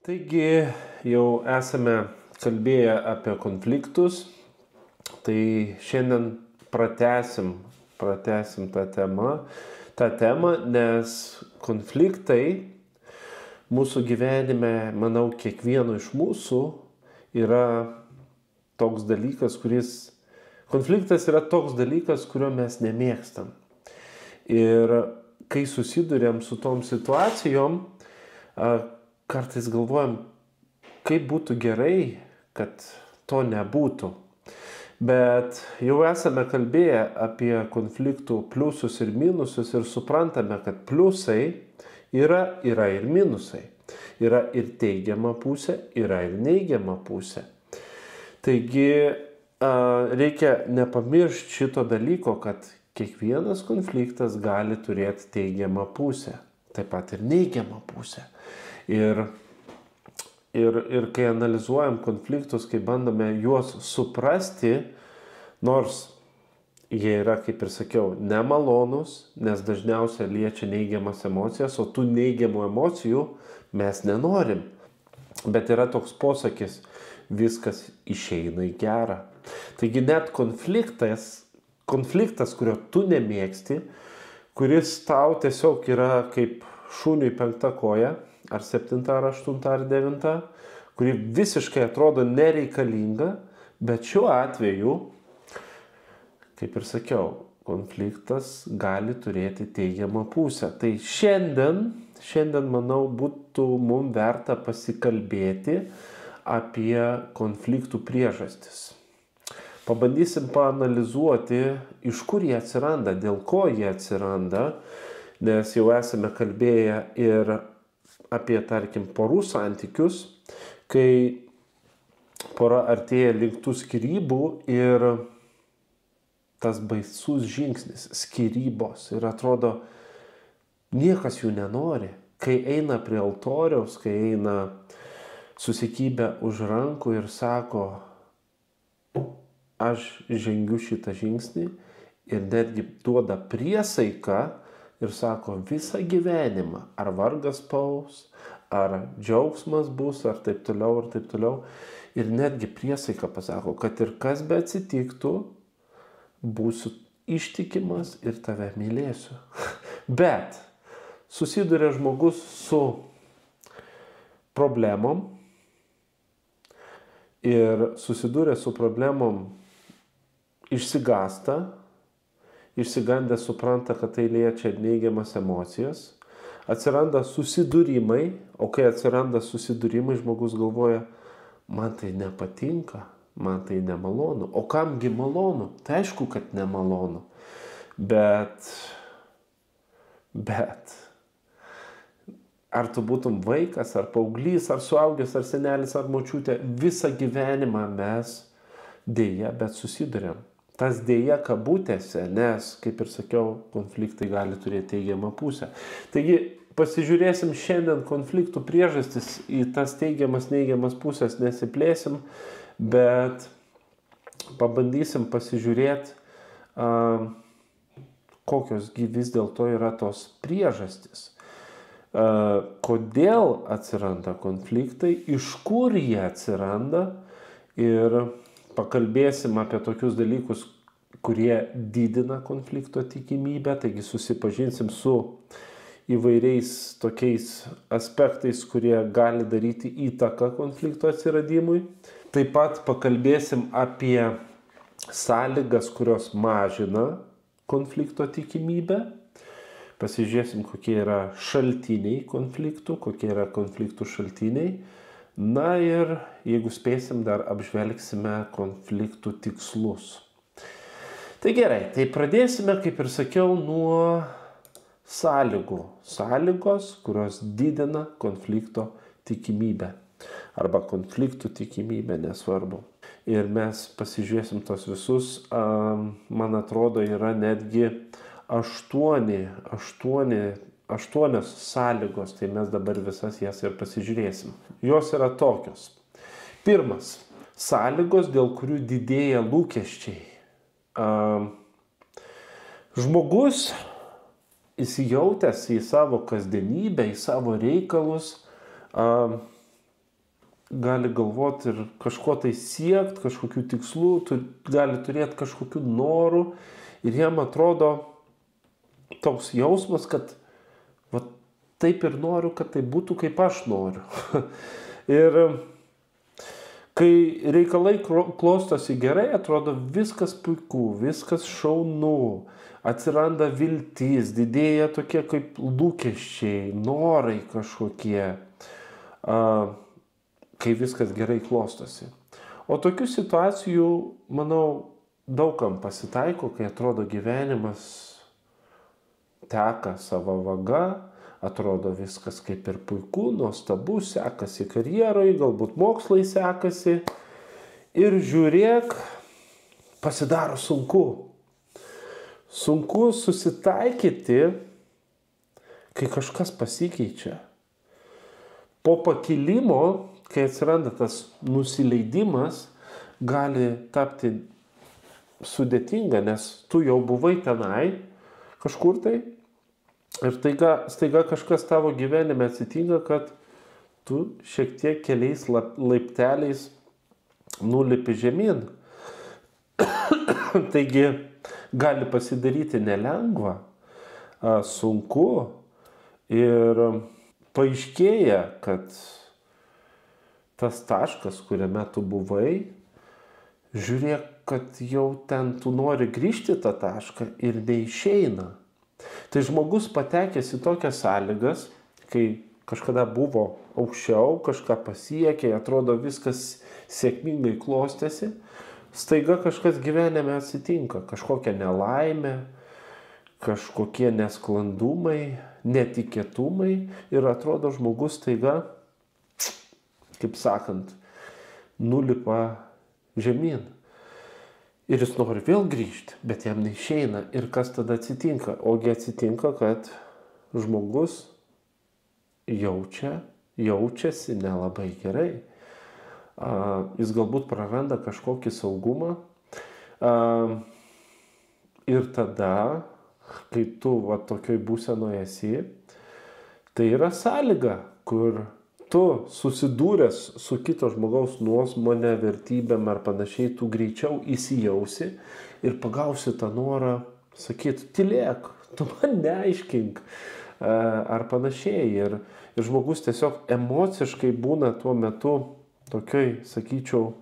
Taigi jau esame kalbėję apie konfliktus, tai šiandien pratęsim tą temą, nes konfliktai mūsų gyvenime, manau, kiekvieno iš mūsų yra toks dalykas, konfliktas yra toks dalykas, kurio mes nemėgstam. Ir kai susiduriam su tom situacijom, kartais galvojam, kaip būtų gerai, kad to nebūtų. Bet jau esame kalbėję apie konfliktų pliusus ir minusus ir suprantame, kad pliusai yra ir minusai. Yra ir teigiama pusė, yra ir neigiama pusė. Taigi reikia nepamiršti šito dalyko, kad kiekvienas konfliktas gali turėti teigiamą pusę, taip pat ir neigiamą pusę. Ir kai analizuojam konfliktus, kai bandome juos suprasti, nors jie yra, kaip ir sakiau, nemalonus, nes dažniausiai liečia neigiamas emocijas, o tų neigiamų emocijų mes nenorim. Bet yra toks posakis, viskas išeina į gerą. Taigi net konfliktas, kurio tu nemėgsti, kuris tau tiesiog yra kaip šuniui 5 koja, ar 7, ar 8, ar 9, kuri visiškai atrodo nereikalinga, bet šiuo atveju, kaip ir sakiau, konfliktas gali turėti teigiamą pusę. Tai šiandien manau, būtų mums verta pasikalbėti apie konfliktų priežastis. Pabandysim paanalizuoti, iš kur jie atsiranda, dėl ko jie atsiranda, nes jau esame kalbėję ir apie, tarkim, porų santykius, kai pora artėja link tų skyrybų ir tas baisus žingsnis, skyrybos, ir atrodo, niekas jų nenori. Kai eina prie altoriaus, kai eina susikibę už rankų ir sako, aš žengiu šitą žingsnį, ir netgi duoda priesaiką ir sako, visą gyvenimą, ar vargas paus, ar džiaugsmas bus, ar taip toliau. Ir netgi priesaiką pasako, kad ir kas be atsitiktų, būsiu ištikimas ir tave mylėsiu. Bet susiduria žmogus su problemom ir susiduria su problemom išsigandę supranta, kad tai liečia neigiamas emocijas, atsiranda susidūrimai, o kai atsiranda susidūrimai, žmogus galvoja, man tai nepatinka, man tai nemalonu. O kamgi malonu? Tai aišku, kad nemalonu. Bet ar tu būtum vaikas, ar paauglys, ar suaugęs, ar senelis, ar močiutė, visą gyvenimą mes dėja, bet susiduriam. Tas dėja kabutėse, nes, kaip ir sakiau, konfliktai gali turėti teigiamą pusę. Taigi, pasižiūrėsim šiandien konfliktų priežastis, į tas teigiamas, neigiamas pusės nesiplėsim, bet pabandysim pasižiūrėti, kokiosgi vis dėlto yra tos priežastis. Kodėl atsiranda konfliktai, iš kur jie atsiranda, ir pakalbėsim apie tokius dalykus, kurie didina konflikto tikimybę, taigi susipažinsim su įvairiais tokiais aspektais, kurie gali daryti įtaką konflikto atsiradimui. Taip pat pakalbėsim apie sąlygas, kurios mažina konflikto tikimybę. Pasižiūrėsim, kokie yra šaltiniai konfliktų, kokie yra konfliktų šaltiniai. Na ir jeigu spėsim, dar apžvelgsime konfliktų tikslus. Tai gerai, tai pradėsime, kaip ir sakiau, nuo sąlygų. Sąlygos, kurios didina konflikto tikimybę. Arba konfliktų tikimybę, nesvarbu. Ir mes pasižiūrėsim tos visus, man atrodo, yra netgi 8 sąlygos, tai mes dabar visas jas ir pasižiūrėsim. Jos yra tokios. Pirmas. Sąlygos, dėl kurių didėja lūkesčiai. Žmogus įsijautęs į savo kasdienybę, į savo reikalus, gali galvoti ir kažko tai siekti, kažkokių tikslų, gali turėti kažkokių norų ir jam atrodo toks jausmas, kad va, taip ir noriu, kad tai būtų kaip aš noriu. Ir kai reikalai klostosi gerai, atrodo viskas puiku, viskas šaunu, atsiranda viltis, didėja tokie kaip lūkesčiai, norai kažkokie, kai viskas gerai klostosi. O tokių situacijų, manau, daugam pasitaiko, kai atrodo gyvenimas teka savo vaga, atrodo viskas kaip ir puiku, nuostabu, sekasi karjeroje, galbūt mokslai sekasi. Ir žiūrėk, pasidaro sunku. Sunku susitaikyti, kai kažkas pasikeičia. Po pakilimo, kai atsiranda tas nusileidimas, gali tapti sudėtinga, nes tu jau buvai tenai kažkur tai ir staiga kažkas tavo gyvenime atsitinka, kad tu šiek tiek keliais laipteliais nulipi žemyn. Taigi gali pasidaryti nelengva, sunku ir paaiškėja, kad tas taškas, kuriame tu buvai, žiūrėk, kad jau ten tu nori grįžti tą tašką ir neišeina. Tai žmogus patekęs į tokias sąlygas, kai kažkada buvo aukščiau, kažką pasiekė, atrodo viskas sėkmingai klostėsi, staiga kažkas gyvenime atsitinka, kažkokia nelaimė, kažkokie nesklandumai, netikėtumai ir atrodo žmogus staiga, kaip sakant, nulipa žemyn. Ir jis nori vėl grįžti, bet jam neišeina. Ir kas tada atsitinka? Ogi atsitinka, kad žmogus jaučiasi nelabai gerai. Jis galbūt praranda kažkokį saugumą. Ir tada, kai tu tokioj būsenoje esi, tai yra sąlyga, kur tu susidūręs su kito žmogaus nuomonė, vertybėm ar panašiai, tu greičiau įsijausi ir pagausi tą norą sakyti, tylėk, tu man neaiškink ar panašiai. Ir žmogus tiesiog emociškai būna tuo metu tokioj, sakyčiau,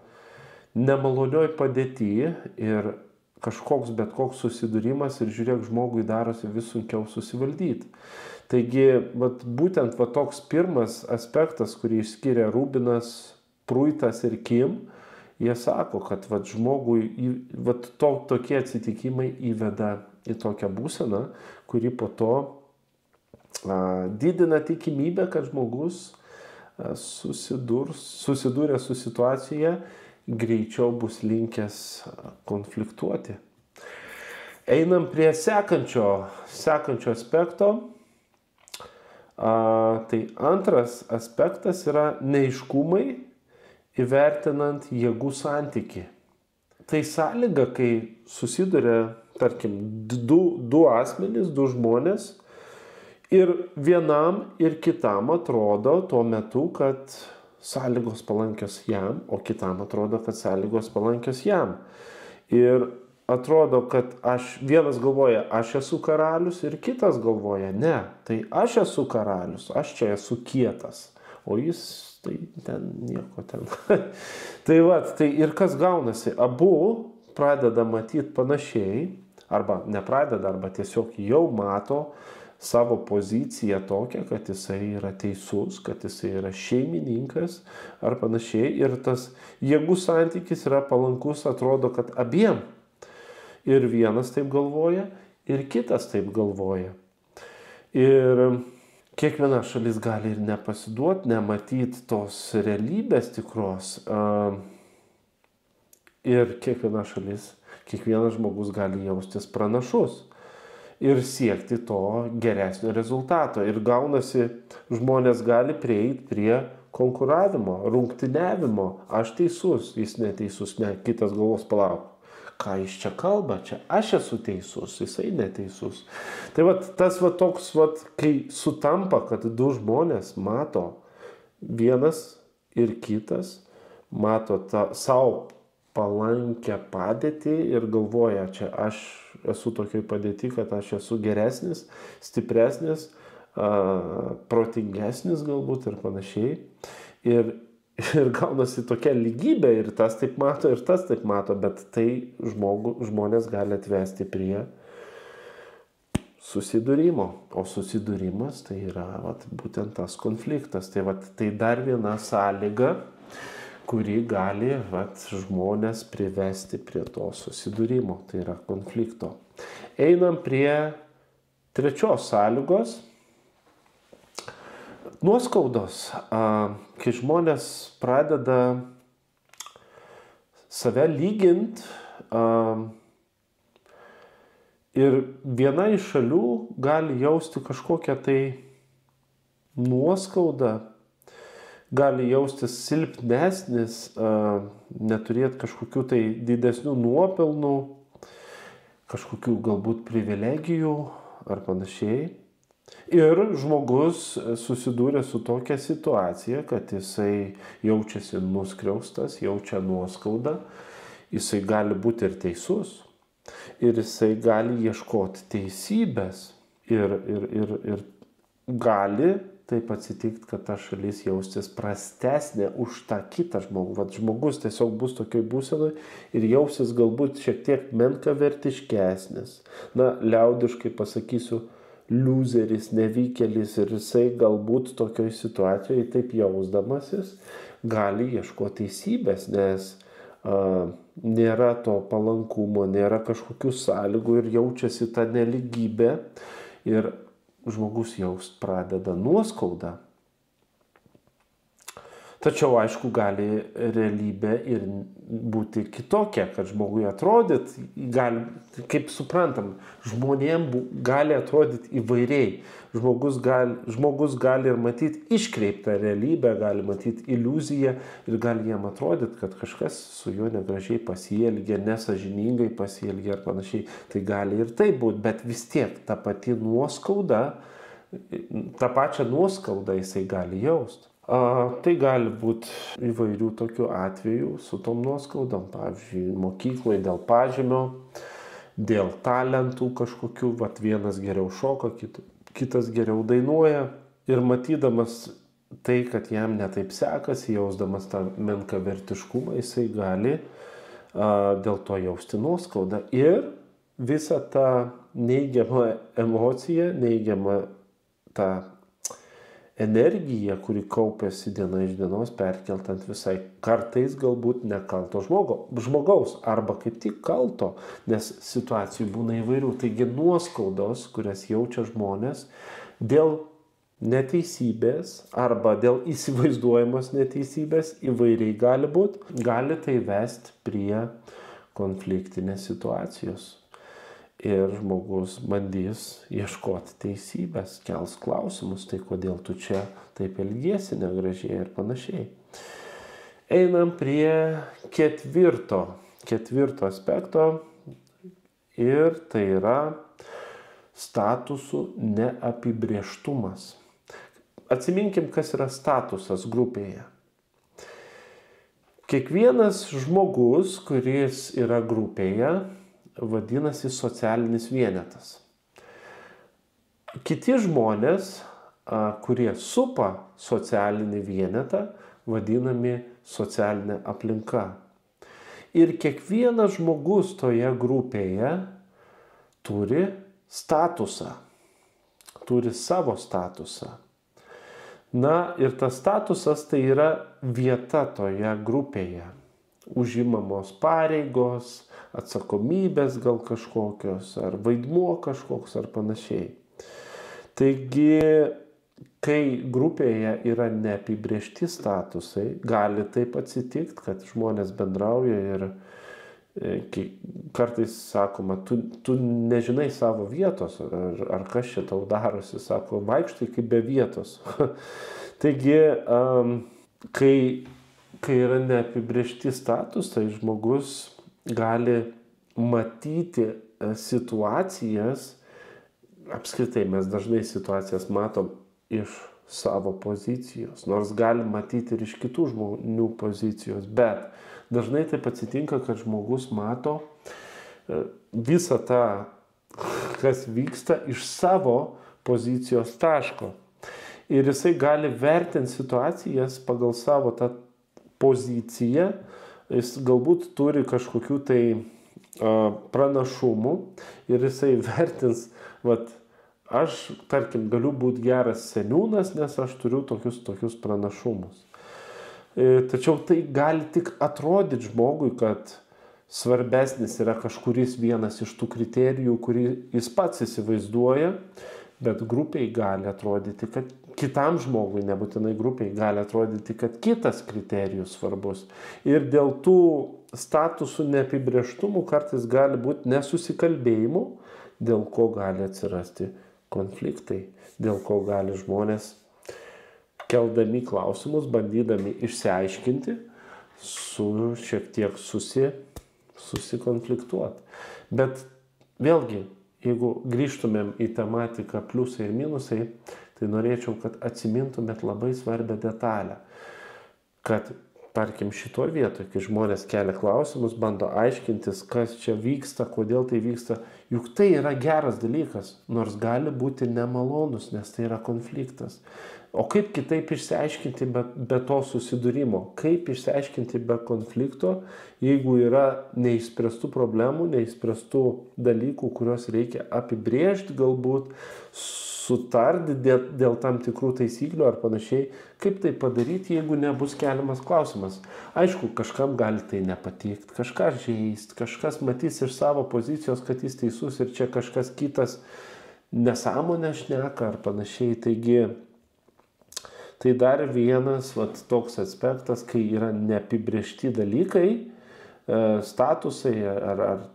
nemalonioj padėtyje ir kažkoks bet koks susidūrimas ir žiūrėk, žmogui darosi vis sunkiau susivaldyti. Taigi, būtent toks pirmas aspektas, kurį išskiria Rubinas, Pruitas ir Kim, jie sako, kad žmogui tokie atsitikimai įveda į tokią būseną, kuri po to didina tikimybę, kad žmogus susidūrė su situacija, greičiau bus linkęs konfliktuoti. Einam prie sekančio aspekto. Tai antras aspektas yra neaiškumai įvertinant jėgų santykį. Tai sąlyga, kai susiduria, tarkim, du asmenys, du žmonės ir vienam ir kitam atrodo tuo metu, kad sąlygos palankios jam, o kitam atrodo, kad sąlygos palankios jam. Ir atrodo, kad vienas galvoja, aš esu karalius ir kitas galvoja, ne, tai aš esu karalius, aš čia esu kietas, o jis tai ten nieko ten. Tai ir kas gaunasi, abu pradeda matyti panašiai, arba nepradeda, arba tiesiog jau mato savo poziciją tokią, kad jisai yra teisus, kad jisai yra šeimininkas ar panašiai. Ir tas jėgų santykis yra palankus, atrodo, kad abiem. Ir vienas taip galvoja, ir kitas taip galvoja. Ir kiekviena šalis gali ir nepasiduoti, nematyti tos realybės tikros. Ir kiekvienas žmogus gali jaustis pranašus ir siekti to geresnio rezultato. Ir gaunasi, žmonės gali prieiti prie konkuravimo, rungtyniavimo. Aš teisus, jis neteisus, ne, kitas galvos palauk. Ką jis čia kalba, čia aš esu teisus, jisai neteisus. Tai tas toks, kai sutampa, kad du žmonės mato, vienas ir kitas mato tą savo palankę padėtį ir galvoja, čia aš esu tokioj padėti, kad aš esu geresnis, stipresnis, protingesnis galbūt ir panašiai. Ir gaunasi tokia lygybė ir tas taip mato, ir tas taip mato, bet tai žmonės gali atvesti prie susidūrimo. O susidūrimas tai yra būtent tas konfliktas. Tai dar viena sąlyga, kuri gali žmonės privesti prie to susidūrimo, tai yra konflikto. Einam prie trečios sąlygos. Nuoskaudos. Kai žmonės pradeda save lygint ir viena iš šalių gali jausti kažkokią tai nuoskaudą, gali jaustis silpnesnis, neturėti kažkokių tai didesnių nuopelnų, kažkokių galbūt privilegijų ar panašiai. Ir žmogus susidūrė su tokia situacija, kad jisai jaučiasi nuskriaustas, jaučia nuoskaudą, jisai gali būti ir teisus, ir jisai gali ieškoti teisybės ir gali taip atsitikti, kad ta šalis jaustis prastesnė už tą kitą žmogų. Žmogus tiesiog bus tokioj būsenoj ir jausis galbūt šiek tiek menkavertiškesnis. Liaudiškai pasakysiu, liuzeris, nevykėlis, ir jisai galbūt tokioj situacijoje taip jausdamasis gali ieškoti teisybės, nes nėra to palankumo, nėra kažkokių sąlygų ir jaučiasi ta neligybė ir žmogus jaust pradeda nuoskaudą. Tačiau, aišku, gali realybė ir būti kitokia, kad žmogui atrodyt, kaip suprantam, žmonėm gali atrodyti įvairiai. Žmogus gali ir matyti iškreiptą realybę, gali matyti iliuziją ir gali jam atrodyti, kad kažkas su juo negražiai pasielgia, nesažiningai pasielgia ar panašiai. Tai gali ir tai būti, bet vis tiek ta pati nuoskauda, tą pačią nuoskaudą jisai gali jausti. Tai gali būti įvairių tokių atvejų su tom nuoskaudom, pavyzdžiui, mokykloje dėl pažymio, dėl talentų kažkokių, vienas geriau šoka, kitas geriau dainuoja ir matydamas tai, kad jam netaip sekasi, jausdamas tą menkavertiškumą, jisai gali dėl to jausti nuoskaudą ir visą tą neigiamą emociją, neigiamą tą energiją, kuri kaupiasi diena iš dienos, perkelt ant visai kartais galbūt nekalto žmogaus arba kaip tik kalto, nes situacijų būna įvairių. Taigi nuoskaudos, kurias jaučia žmonės dėl neteisybės arba dėl įsivaizduojamos neteisybės įvairiai gali būti, gali tai vesti prie konfliktinės situacijos. Ir žmogus bandys ieškoti teisybės, kels klausimus, tai kodėl tu čia taip elgiesi negražiai ir panašiai. Einam prie ketvirto aspekto ir tai yra statusų neapibrėžtumas. Atsiminkim, kas yra statusas grupėje. Kiekvienas žmogus, kuris yra grupėje, vadinasi socialinis vienetas. Kiti žmonės, kurie supa socialinį vienetą, vadinami socialinė aplinka. Ir kiekvienas žmogus toje grupėje turi statusą, turi savo statusą. Ir tas statusas tai yra vieta toje grupėje. Užimamos pareigos, atsakomybės gal kažkokios, ar vaidmuo kažkoks, ar panašiai. Taigi, kai grupėje yra neapibrėžti statusai, gali taip atsitikti, kad žmonės bendrauja ir kartais sakoma, tu nežinai savo vietos, ar kas čia tau darosi, sako, vaikštai kaip be vietos. Taigi, kai yra neapibrėžti statusai, žmogus gali matyti situacijas, apskritai mes dažnai situacijas matom iš savo pozicijos, nors gali matyti ir iš kitų žmonių pozicijos, bet dažnai taip atsitinka, kad žmogus mato visą tą, kas vyksta iš savo pozicijos taško. Ir jisai gali vertinti situacijas pagal savo tą poziciją, jis galbūt turi kažkokių tai pranašumų ir jisai vertins, aš, tarkim, galiu būti geras seniūnas, nes aš turiu tokius pranašumus. Tačiau tai gali tik atrodyti žmogui, kad svarbesnis yra kažkuris vienas iš tų kriterijų, kurį jis pats įsivaizduoja, bet grupiai gali atrodyti, kad kitam žmogui, nebūtinai grupiai, gali atrodyti, kad kitas kriterijus svarbus. Ir dėl tų statusų neapibrėžtumų kartais gali būti nesusikalbėjimų, dėl ko gali atsirasti konfliktai, dėl ko gali žmonės, keldami klausimus, bandydami išsiaiškinti, šiek tiek susikonfliktuoti. Bet vėlgi, jeigu grįžtumėm į tematiką pliusai ir minusai, tai norėčiau, kad atsimintumėt labai svarbią detalę, kad, tarkim, šitoje vietoje, kai žmonės kelia klausimus, bando aiškintis, kas čia vyksta, kodėl tai vyksta, juk tai yra geras dalykas, nors gali būti nemalonus, nes tai yra konfliktas. O kaip kitaip išsiaiškinti be to susidūrimo? Kaip išsiaiškinti be konflikto, jeigu yra neišspręstų problemų, neišspręstų dalykų, kuriuos reikia apibrėžti, galbūt sutarti dėl tam tikrų taisyklių ar panašiai. Kaip tai padaryti, jeigu nebus keliamas klausimas? Aišku, kažkam gali tai nepatikti, kažką žeisti, kažkas matys iš savo pozicijos, kad jis teisus ir čia kažkas kitas nesąmonę šneka ar panašiai. Taigi, tai dar vienas toks aspektas, kai yra neapibrėžti dalykai, statusai ar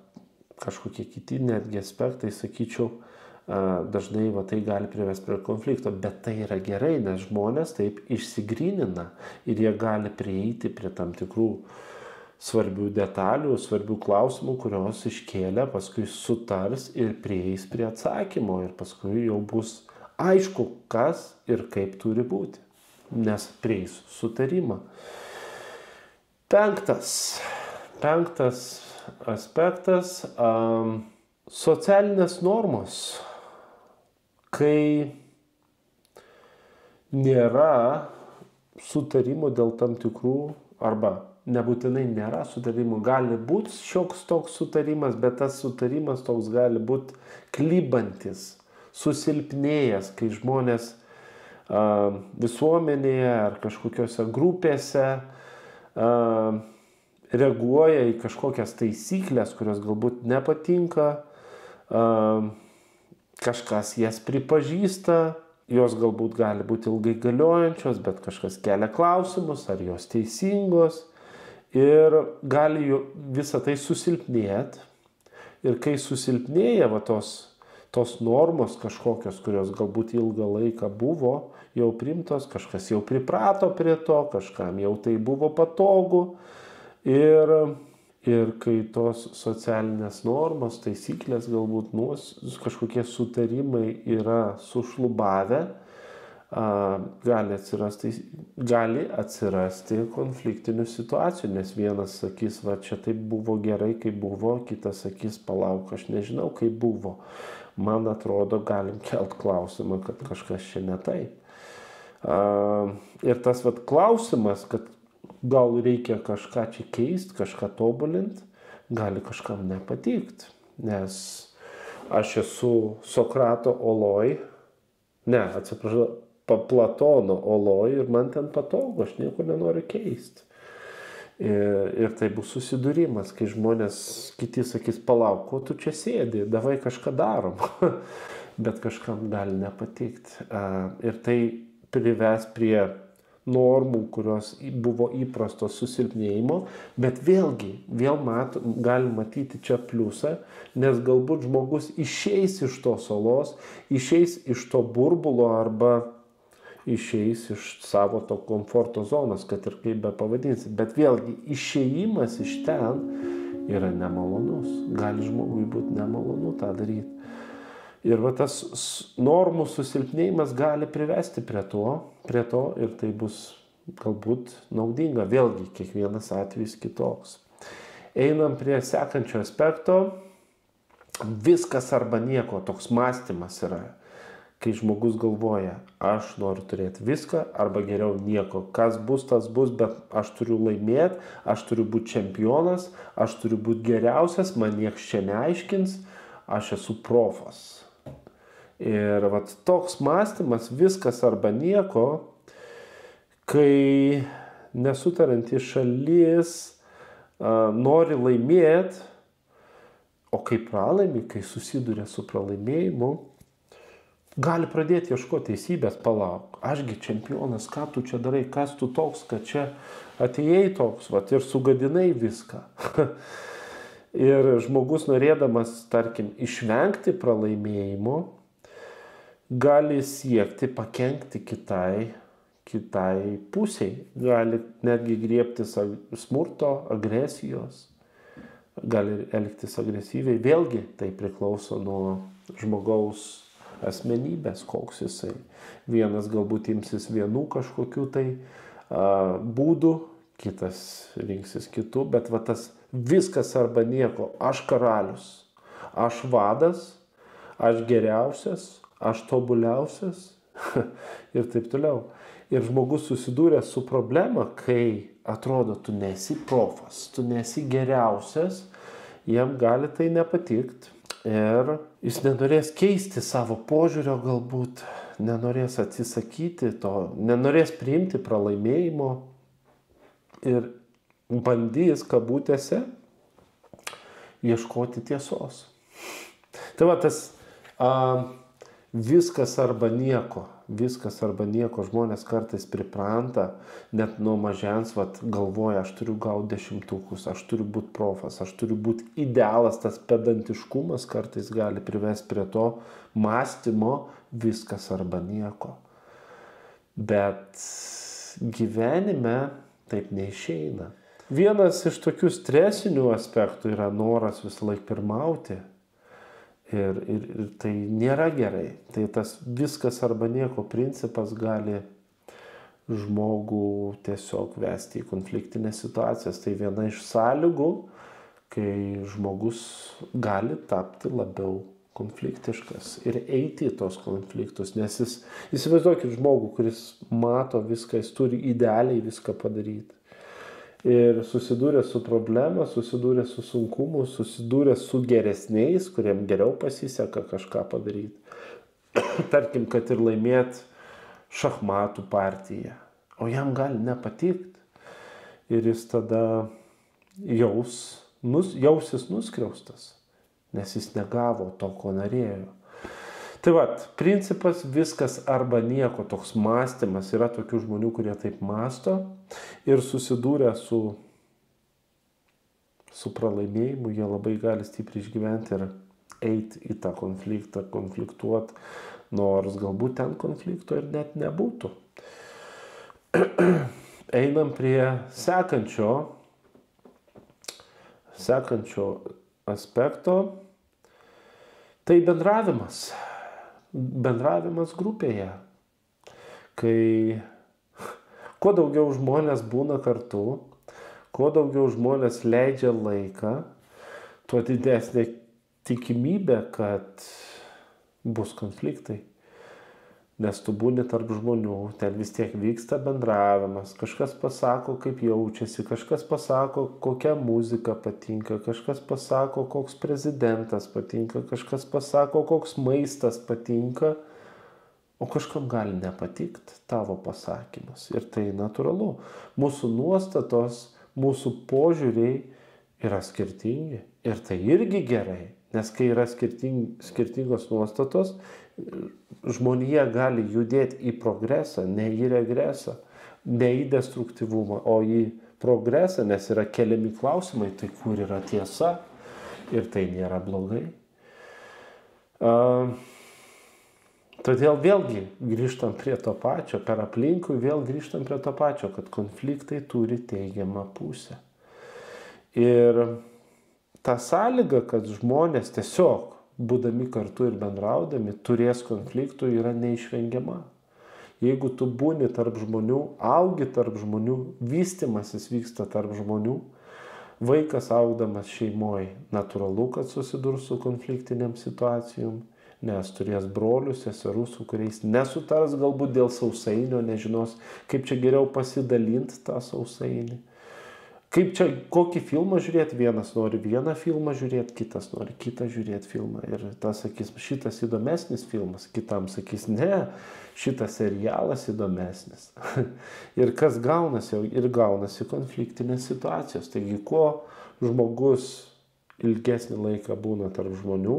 kažkokie kiti netgi aspektai, sakyčiau, dažnai tai gali privesti prie konflikto, bet tai yra gerai, nes žmonės taip išsigrynina ir jie gali prieiti prie tam tikrų svarbių detalių, svarbių klausimų, kurios iškėlė, paskui sutars ir prieis prie atsakymo ir paskui jau bus aišku, kas ir kaip turi būti. Nes prieis sutarimą. Penktas aspektas – socialinės normos. Kai nėra sutarimo dėl tam tikrų, arba nebūtinai nėra sutarimo, gali būti šioks toks sutarimas, bet tas sutarimas toks gali būti klybantis, susilpnėjęs, kai žmonės visuomenėje ar kažkokiose grupėse reaguoja į kažkokias taisyklės, kurios galbūt nepatinka, kažkas jas pripažįsta, jos galbūt gali būti ilgai galiojančios, bet kažkas kelia klausimus, ar jos teisingos ir gali visą tai susilpnėti. Ir kai susilpnėja tos normos kažkokios, kurios galbūt ilgą laiką buvo jau priimtos, kažkas jau priprato prie to, kažkam jau tai buvo patogu. Ir kai tos socialinės normos, taisyklės, galbūt kažkokie sutarimai yra sušlubavę, gali atsirasti konfliktinių situacijų, nes vienas sakys, čia taip buvo gerai, kaip buvo, kitas sakys, palauk, aš nežinau, kaip buvo. Man atrodo, galim kelt klausimą, kad kažkas čia ne taip. Ir tas klausimas, kad gal reikia kažką čia keisti, kažką tobulinti, gali kažkam nepatikti. Nes aš esu Sokrato oloj, Platono oloj ir man ten patogu, aš nieko nenoriu keisti. Ir tai bus susidūrimas, kai žmonės kiti sakys, palauk, ko tu čia sėdi, davai kažką darom, bet kažkam gali nepatikti. Ir tai prives prie normų, kurios buvo įprastos susilpnėjimo, bet vėlgi, galim matyti čia pliusą, nes galbūt žmogus išeis iš tos olos, išeis iš to burbulo arba išeis iš savo to komforto zonos, kad ir kaip be pavadinsi. Bet vėlgi, išėjimas iš ten yra nemalonus. Gali žmogui būti nemalonu tą daryti. Ir va tas normų susilpnėjimas gali privesti prie to ir tai bus galbūt naudinga. Vėlgi, kiekvienas atvejis kitoks. Einam prie sekančio aspekto. Viskas arba nieko, toks mąstymas yra. Kai žmogus galvoja, aš noriu turėti viską arba geriau nieko. Kas bus, tas bus, bet aš turiu laimėti, aš turiu būti čempionas, aš turiu būti geriausias, man nieks čia neaiškins, aš esu profas. Ir vat toks mąstymas, viskas arba nieko, kai nesutaranti šalis nori laimėti, o kai pralaimi, kai susiduria su pralaimėjimu, gali pradėti ieškoti teisybės, palauk. Ašgi čempionas, ką tu čia darai, kas tu toks, kad čia atėjai toks, vat, ir sugadinai viską. Ir žmogus norėdamas, tarkim, išvengti pralaimėjimo, gali siekti pakenkti kitai pusiai. Gali netgi griebtis smurto, agresijos, gali elgtis agresyviai. Vėlgi tai priklauso nuo žmogaus asmenybės, koks jisai. Vienas galbūt imsis vienų kažkokių tai būdų, kitas rinksis kitų, bet va tas viskas arba nieko, aš karalius, aš vadas, aš geriausias, aš tobuliausias ir taip toliau. Ir žmogus susidūrė su problema, kai atrodo, tu nesi profas, tu nesi geriausias, jam gali tai nepatikti. Ir jis nenorės keisti savo požiūrio galbūt, nenorės atsisakyti to, nenorės priimti pralaimėjimo ir bandys kabutėse ieškoti tiesos. Tai va tas viskas arba nieko žmonės kartais pripranta, net nuo mažens galvoja, aš turiu gauti 10, aš turiu būti profas, aš turiu būti idealas, tas pedantiškumas kartais gali privesti prie to mąstymo viskas arba nieko. Bet gyvenime taip neišeina. Vienas iš tokių stresinių aspektų yra noras visą laiką pirmauti. Ir tai nėra gerai. Tai tas viskas arba nieko principas gali žmogų tiesiog vesti į konfliktinės situacijas. Tai viena iš sąlygų, kai žmogus gali tapti labiau konfliktiškas ir eiti į tos konfliktus. Nes įsivaizduokit žmogų, kuris mato viską, jis turi idealiai viską padaryti. Ir susidūrė su problema, susidūrė su sunkumu, susidūrė su geresniais, kuriem geriau pasiseka kažką padaryti. Tarkim, kad ir laimėti šachmatų partiją. O jam gali nepatikti. Ir jis tada jausis nuskriaustas, nes jis negavo to, ko norėjo. Tai vat, principas viskas arba nieko, toks mąstymas. Yra tokių žmonių, kurie taip mąsto ir susidūrę su pralaimėjimu, jie labai gali stipriai išgyventi ir eiti į tą konfliktą, konfliktuoti, nors galbūt ten konflikto ir net nebūtų. Einam prie sekančio aspekto. Tai bendravimas. Bendravimas grupėje. Kai kuo daugiau žmonės būna kartu, kuo daugiau žmonės leidžia laiką, tuo didesnė tikimybė, kad bus konfliktai. Nes tu būni tarp žmonių, ten vis tiek vyksta bendravimas, kažkas pasako, kaip jaučiasi, kažkas pasako, kokia muzika patinka, kažkas pasako, koks prezidentas patinka, kažkas pasako, koks maistas patinka, o kažkam gali nepatikti tavo pasakymas. Ir tai natūralu. Mūsų nuostatos, mūsų požiūriai yra skirtingi. Ir tai irgi gerai, nes kai yra skirtingos nuostatos, žmonija gali judėti į progresą, ne į regresą, ne į destruktyvumą, o į progresą, nes yra keliami klausimai, tai kur yra tiesa ir tai nėra blogai. Todėl vėlgi grįžtam prie to pačio, per aplinkui vėl grįžtam prie to pačio, kad konfliktai turi teigiamą pusę. Ir ta sąlyga, kad žmonės tiesiog būdami kartu ir bendraudami, turės konfliktų, yra neišvengiama. Jeigu tu būni tarp žmonių, augi tarp žmonių, vystimasis vyksta tarp žmonių, vaikas augdamas šeimoje, natūralu, kad susidurs su konfliktiniam situacijom, nes turės brolius, seserų, su kuriais nesutars galbūt dėl sausainio, nežinos, kaip čia geriau pasidalinti tą sausainį. Kaip čia, kokį filmą žiūrėti, vienas nori vieną filmą žiūrėti, kitas nori kitą žiūrėti filmą. Ir tas sakys, šitas įdomesnis filmas, kitam sakys, ne, šitas serialas įdomesnis. Ir kas gaunasi, ir gaunasi konfliktinės situacijos. Taigi, kuo žmogus ilgesnį laiką būna tarp žmonių,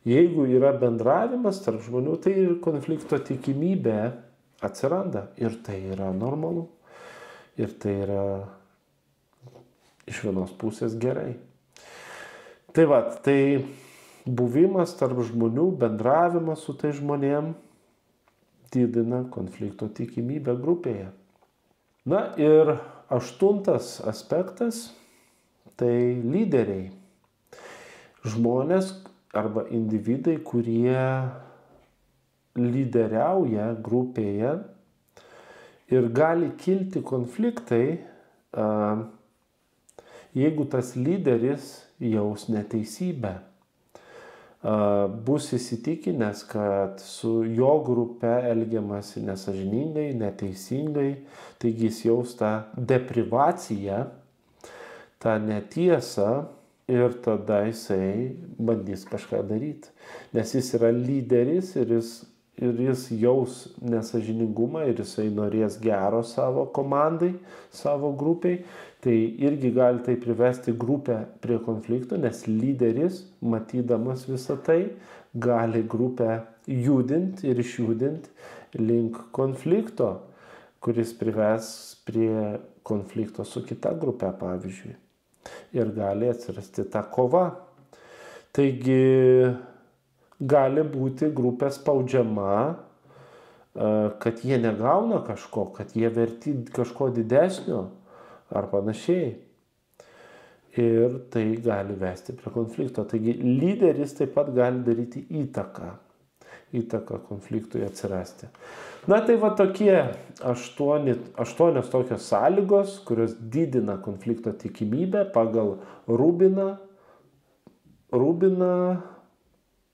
jeigu yra bendravimas tarp žmonių, tai ir konflikto tikimybė atsiranda. Ir tai yra normalu. Ir tai yra iš vienos pusės gerai. Tai va, tai buvimas tarp žmonių, bendravimas su tai žmonėm didina konflikto tikimybę grupėje. Na ir 8 aspektas, tai lyderiai. Žmonės arba individai, kurie lyderiauja grupėje ir gali kilti konfliktai, jeigu tas lyderis jaus neteisybę, bus įsitikinęs, kad su jo grupe elgiamasi nesąžiningai, neteisingai, taigi jis jaus tą deprivaciją, tą netiesą ir tada jisai bandys kažką daryti. Nes jis yra lyderis ir jis jaus nesąžiningumą ir jisai norės gero savo komandai, savo grupiai. Tai irgi gali tai privesti grupę prie konflikto, nes lyderis, matydamas visą tai, gali grupę judinti ir išjudinti link konflikto, kuris prives prie konflikto su kita grupė, pavyzdžiui. Ir gali atsirasti ta kova. Taigi gali būti grupė spaudžiama, kad jie negauna kažko, kad jie verti kažko didesnio ar panašiai. Ir tai gali vesti prie konflikto. Taigi lyderis taip pat gali daryti įtaką konfliktui atsirasti. Na tai va tokie 8 tokios sąlygos, kurios didina konflikto tikimybę pagal Rubiną,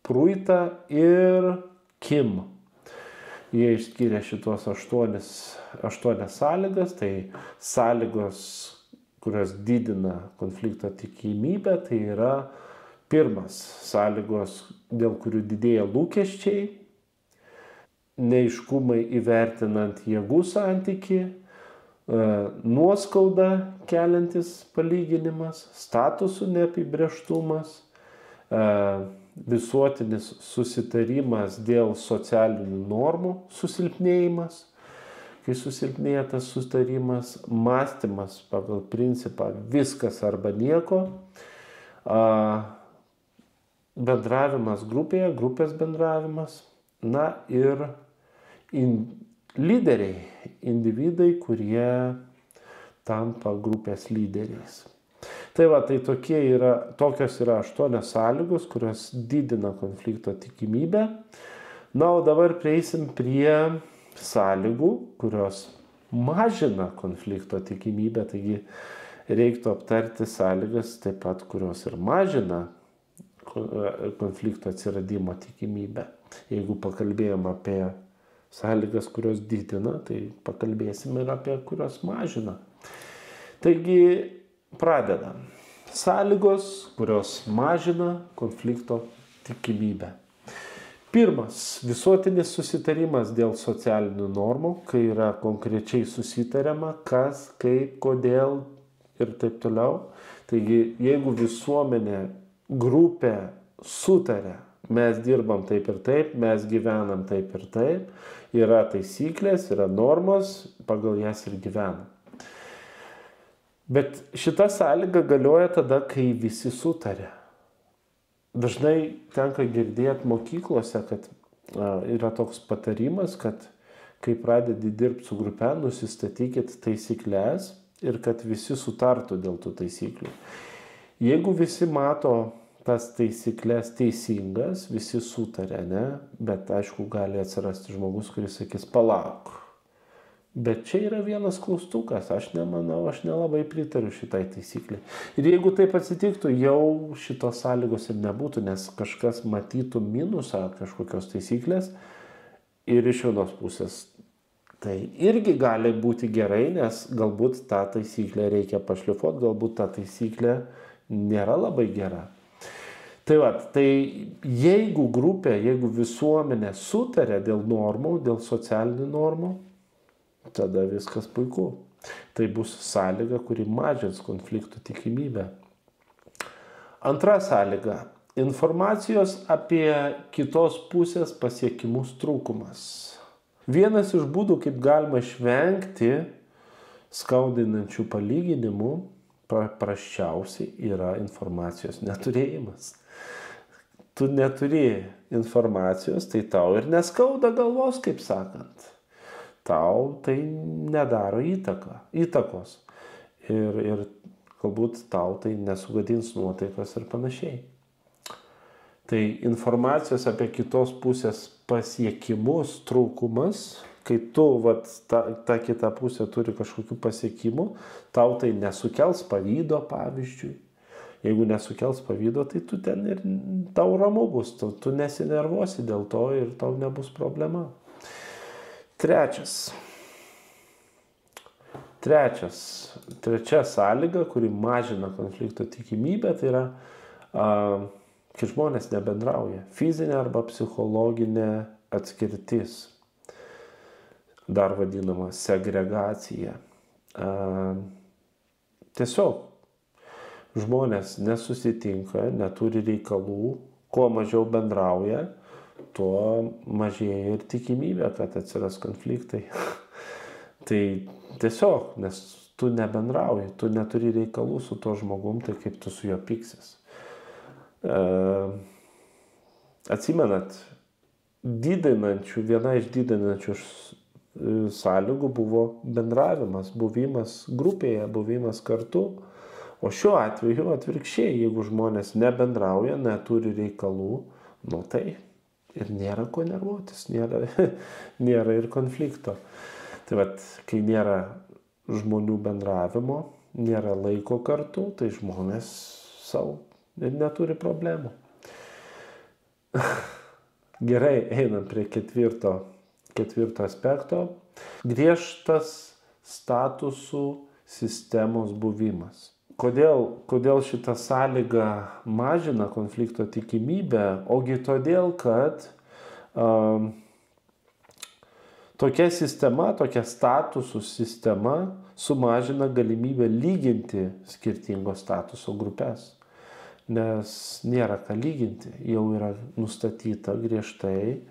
Pruitą ir Kim. Jie išskyrė šitos 8 sąlygas, tai sąlygos, kurios didina konflikto tikimybę, tai yra pirmas sąlygos, dėl kurių didėja lūkesčiai, neaiškumai įvertinant jėgų santykį, nuoskauda keliantis palyginimas, statusų neapibrėžtumas, visuotinis susitarimas dėl socialinių normų susilpnėjimas, kai susilpnėja tas susitarimas, mąstymas pagal principą viskas arba nieko, bendravimas grupėje, grupės bendravimas, na ir lyderiai, individai, kurie tampa grupės lyderiais. Tai va, tai tokios yra 8 sąlygos, kurios didina konflikto tikimybę. Na, o dabar prieisim prie sąlygų, kurios mažina konflikto tikimybę. Taigi reiktų aptarti sąlygas taip pat, kurios ir mažina konflikto atsiradimo tikimybę. Jeigu pakalbėjom apie sąlygas, kurios didina, tai pakalbėsime ir apie kurios mažina. Taigi pradedam. Sąlygos, kurios mažina konflikto tikimybę. Pirmas, visuotinis susitarimas dėl socialinių normų, kai yra konkrečiai susitariama, kas, kaip, kodėl ir taip toliau. Taigi, jeigu visuomenė, grupė sutarė, mes dirbam taip ir taip, mes gyvenam taip ir taip, yra taisyklės, yra normos, pagal jas ir gyvenam. Bet šita sąlyga galioja tada, kai visi sutarė. Dažnai tenka girdėti mokyklose, kad yra toks patarimas, kad kai pradedi dirbti su grupe, nusistatykit taisyklės ir kad visi sutartų dėl tų taisyklių. Jeigu visi mato tas taisyklės teisingas, visi sutarė, ne? Bet aišku, gali atsirasti žmogus, kuris sakys, palauk. Bet čia yra vienas klaustukas, aš nemanau, aš nelabai pritariu šitai taisyklė. Ir jeigu taip atsitiktų, jau šitos sąlygos ir nebūtų, nes kažkas matytų minusą kažkokios taisyklės ir iš vienos pusės. Tai irgi gali būti gerai, nes galbūt tą taisyklę reikia pašlifuoti, galbūt ta taisyklė nėra labai gera. Tai jeigu grupė, jeigu visuomenė sutarė dėl normų, dėl socialinių normų, tada viskas puiku. Tai bus sąlyga, kuri mažins konfliktų tikimybę. Antra sąlyga – informacijos apie kitos pusės pasiekimus trūkumas. Vienas iš būdų, kaip galima išvengti skaudinančių palyginimų, paprasčiausiai yra informacijos neturėjimas. Tu neturi informacijos, tai tau ir neskauda galvos, kaip sakant. Tau tai nedaro įtakos. Ir galbūt tau tai nesugadins nuotaikas ir panašiai. Tai informacijos apie kitos pusės pasiekimus, trūkumas, kai tu, ta kita pusė turi kažkokių pasiekimų, tau tai nesukels pavydo, pavyzdžiui. Jeigu nesukels pavydo, tai tu ten ir tau ramu bus, tu nesinervuosi dėl to ir tau nebus problema. Trečia sąlyga, kuri mažina konflikto tikimybę, tai yra, kai žmonės nebendrauja. Fizinė arba psichologinė atskirtis, dar vadinama segregacija. Tiesiog žmonės nesusitinka, neturi reikalų, kuo mažiau bendrauja, tuo mažėja ir tikimybė, kad atsiras konfliktai. Tai tiesiog, nes tu nebendrauji, tu neturi reikalų su tuo žmogum, tai kaip tu su juo piksis. Atsimenat, viena iš didinančių sąlygų buvo bendravimas, buvimas grupėje, buvimas kartu. O šiuo atveju atvirkščiai, jeigu žmonės nebendrauja, neturi reikalų, tai ir nėra ko nervuotis, nėra ir konflikto. Tai kai nėra žmonių bendravimo, nėra laiko kartu, tai žmonės savo ir neturi problemų. Gerai, einam prie ketvirto aspekto. Griežtas statusų sistemos buvimas. Kodėl šita sąlyga mažina konflikto tikimybę? Ogi todėl, kad tokia statusų sistema sumažina galimybę lyginti skirtingos statuso grupės. Nes nėra ką lyginti, jau yra nustatyta griežtai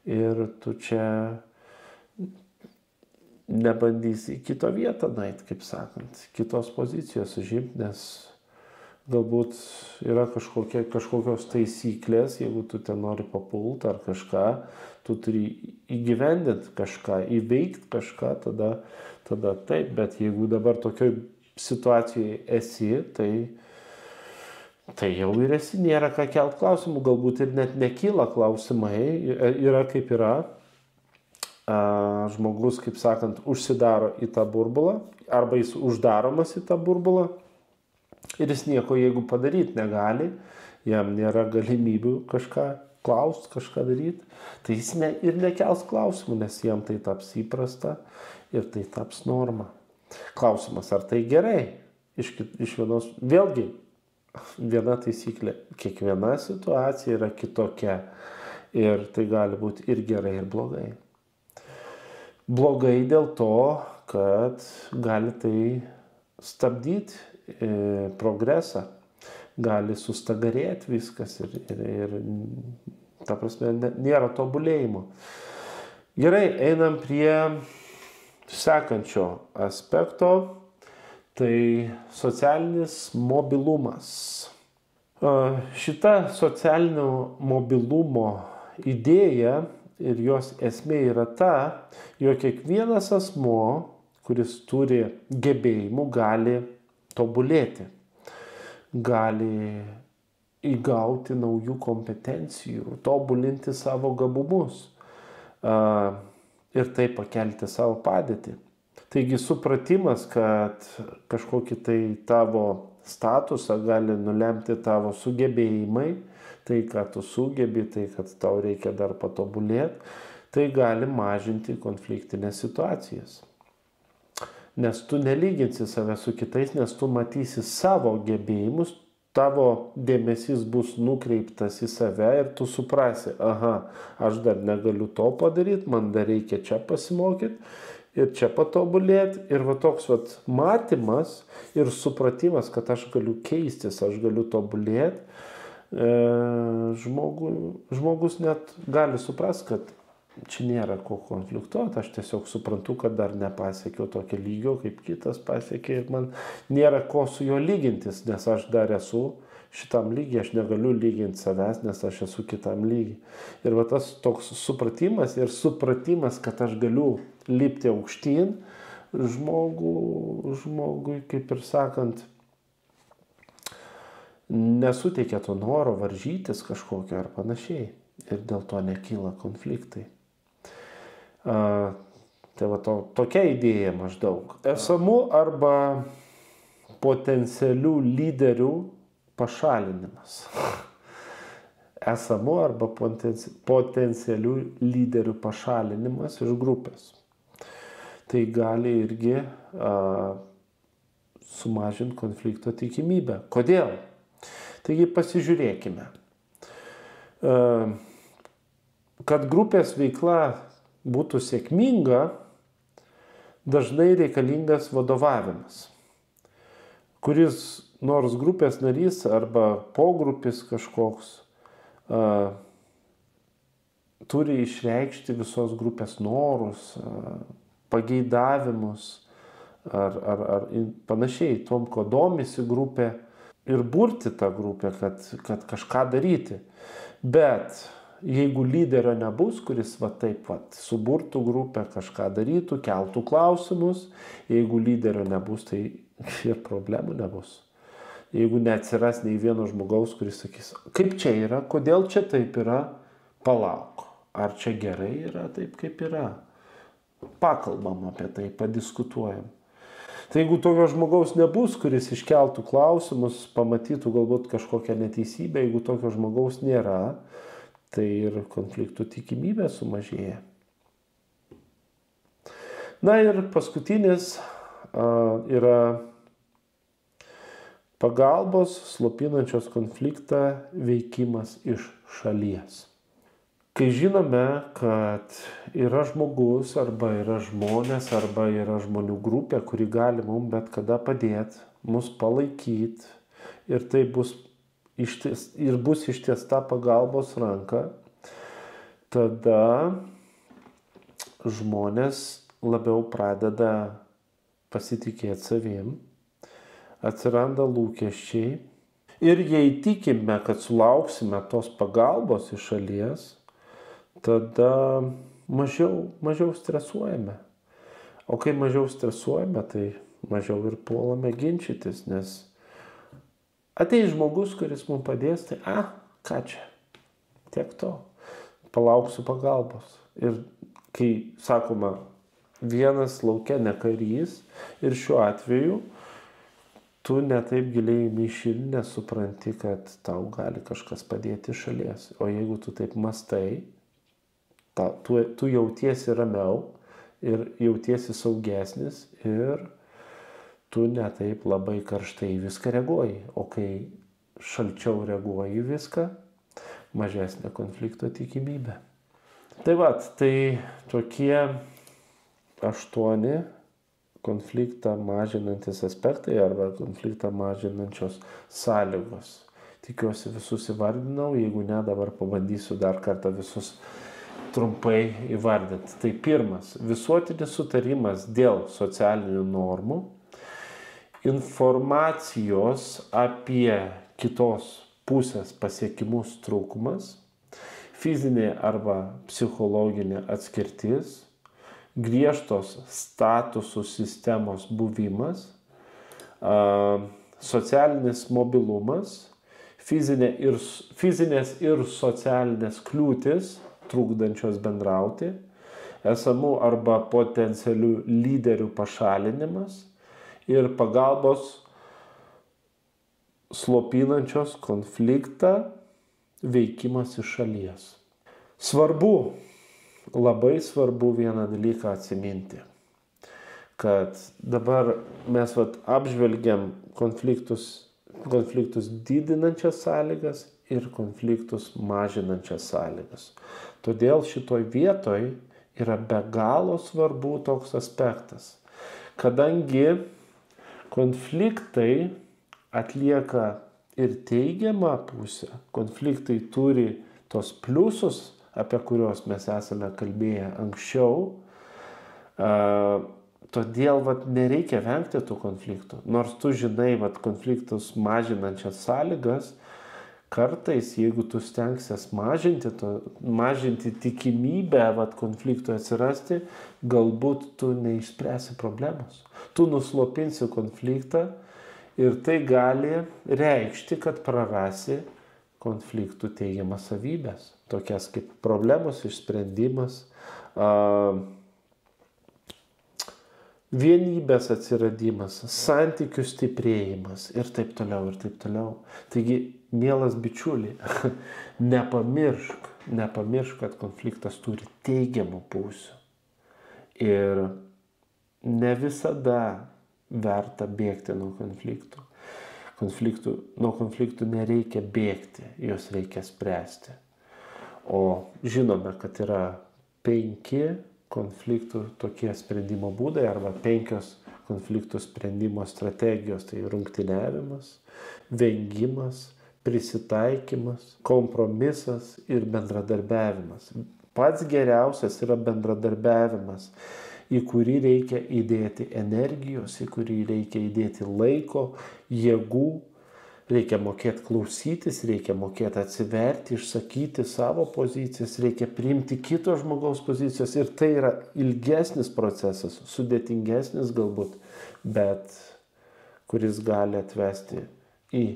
ir tu čia nebandysi į kitą vietą nueiti, kaip sakant, kitos pozicijos užimti, nes galbūt yra kažkokios taisyklės, jeigu tu ten nori papult ar kažką, tu turi įgyvendinti kažką, įveikti kažką, tada taip, bet jeigu dabar tokioj situacijoje esi, tai jau ir esi, nėra ką kelt klausimų, galbūt ir net nekyla klausimai, yra kaip yra. Žmogus, kaip sakant, užsidaro į tą burbulą, arba jis uždaromas į tą burbulą ir jis nieko, jeigu padaryti negali, jam nėra galimybių kažką klausti, kažką daryti, tai jis ir nekels klausimų, nes jam tai taps įprasta ir tai taps norma. Klausimas, ar tai gerai? Iš vienos, vėlgi, viena taisyklė, kiekviena situacija yra kitokia ir tai gali būti ir gerai, ir blogai. Blogai dėl to, kad gali tai stabdyti progresą, gali sustagarėti viskas ir ta prasme, nėra tobulėjimo. Gerai, einam prie sekančio aspekto, tai socialinis mobilumas. Šita socialinio mobilumo idėja ir jos esmė yra ta, jog kiekvienas asmuo, kuris turi gebėjimų, gali tobulėti, gali įgauti naujų kompetencijų, tobulinti savo gabumus ir taip pakelti savo padėtį. Taigi supratimas, kad kažkokį tai tavo statusą gali nulemti tavo sugebėjimai, tai, ką tu sugebi, tai, kad tau reikia dar patobulėti, tai gali mažinti konfliktinės situacijas. Nes tu nelyginsi save su kitais, nes tu matysi savo gebėjimus, tavo dėmesys bus nukreiptas į save ir tu suprasi, aha, aš dar negaliu to padaryti, man dar reikia čia pasimokyti ir čia patobulėti. Ir va toks matymas ir supratimas, kad aš galiu keistis, aš galiu tobulėti, žmogus net gali suprasti, kad čia nėra ko konfliktuoti, aš tiesiog suprantu, kad dar nepasiekiau tokio lygio, kaip kitas pasiekė ir man nėra ko su juo lygintis, nes aš dar esu šitam lygiai, aš negaliu lyginti savęs, nes aš esu kitam lygiai. Ir va tas toks supratimas ir supratimas, kad aš galiu lipti aukštyn, žmogui, kaip ir sakant, nesuteikia to noro varžytis kažkokio ar panašiai. Ir dėl to nekyla konfliktai. Tai va tokia idėja maždaug. Esamų arba potencialių lyderių pašalinimas. Esamų arba potencialių lyderių pašalinimas iš grupės. Tai gali irgi sumažinti konflikto tikimybę. Kodėl? Taigi pasižiūrėkime. Kad grupės veikla būtų sėkminga, dažnai reikalingas vadovavimas, kuris nors grupės narys arba pogrupis kažkoks turi išreikšti visos grupės norus, pageidavimus ar panašiai, tom, ko domisi grupė ir burti tą grupę, kad kažką daryti. Bet jeigu lyderio nebus, kuris suburtų grupę, kažką darytų, keltų klausimus, jeigu lyderio nebus, tai ir problemų nebus. Jeigu neatsiras nei vieno žmogaus, kuris sakys, kaip čia yra, kodėl čia taip yra, palauk, ar čia gerai yra taip, kaip yra. Pakalbam apie tai, padiskutuojam. Tai jeigu tokio žmogaus nebus, kuris iškeltų klausimus, pamatytų galbūt kažkokią neteisybę, jeigu tokio žmogaus nėra, tai ir konfliktų tikimybė sumažėja. Na ir paskutinis yra pagalbos slopinančios konfliktą veikimas iš šalies. Kai žinome, kad yra žmogus arba yra žmonės arba yra žmonių grupė, kuri gali mums bet kada padėti, mus palaikyti ir tai bus ištiesta pagalbos ranka, tada žmonės labiau pradeda pasitikėti savim, atsiranda lūkesčiai ir jei tikime, kad sulauksime tos pagalbos iš šalies, tada mažiau stresuojame. O kai mažiau stresuojame, tai mažiau ir puolame ginčytis, nes ateis žmogus, kuris mums padės, tai ką čia, tiek to, palauksiu pagalbos. Ir kai sakoma, vienas lauke ne karys ir šiuo atveju tu netaip giliai įmišili, nesupranti, kad tau gali kažkas padėti iš šalies. O jeigu tu taip mastai, tu jautiesi ramiau ir jautiesi saugesnis ir tu netaip labai karštai viską reaguoji. O kai šalčiau reaguoji viską, mažesnė konflikto tikimybė. Tai tokie 8 konfliktą mažinantis aspektai arba konfliktą mažinančios sąlygos. Tikiuosi visus įvardinau, jeigu ne, dabar pabandysiu dar kartą visus trumpai įvardinti. Tai pirmas, visuotinis sutarimas dėl socialinių normų, informacijos apie kitos pusės pasiekimus trūkumas, fizinė arba psichologinė atskirtis, griežtos statusų sistemos buvimas, socialinis mobilumas, fizinės ir socialinės kliūtis, trukdančios bendrauti, esamų arba potencialių lyderių pašalinimas ir pagalbos slopinančios konfliktą veikimas iš šalies. Svarbu, labai svarbu vieną dalyką atsiminti, kad dabar mes apžvelgiam konfliktus didinančias sąlygas ir konfliktus mažinančias sąlygas. Todėl šitoj vietoj yra be galo svarbu toks aspektas, kadangi konfliktai atlieka ir teigiamą pusę, konfliktai turi tos pliusus, apie kuriuos mes esame kalbėję anksčiau, todėl nereikia vengti tų konfliktų. Nors tu žinai konfliktus mažinančias sąlygas, kartais, jeigu tu stengsies mažinti tikimybę konfliktui atsirasti, galbūt tu neišspręsi problemos. Tu nuslopinsi konfliktą ir tai gali reikšti, kad prarasi konfliktų teigiamas savybės, tokias kaip problemos išsprendimas, vienybės atsiradimas, santykių stiprėjimas ir taip toliau, ir taip toliau. Taigi, mielas bičiuli, nepamiršk, kad konfliktas turi teigiamų pusių. Ir ne visada verta bėgti nuo konfliktų. Nuo konfliktų nereikia bėgti, juos reikia spręsti. O žinome, kad yra 5 konfliktų tokie sprendimo būdai arba 5 konfliktų sprendimo strategijos. Tai rungtyniavimas, vengimas, prisitaikymas, kompromisas ir bendradarbiavimas. Pats geriausias yra bendradarbiavimas, į kurį reikia įdėti energijos, į kurį reikia įdėti laiko, jėgų, reikia mokėti klausytis, reikia mokėti atsiverti, išsakyti savo pozicijas, reikia priimti kito žmogaus pozicijas ir tai yra ilgesnis procesas, sudėtingesnis galbūt, bet kuris gali atvesti į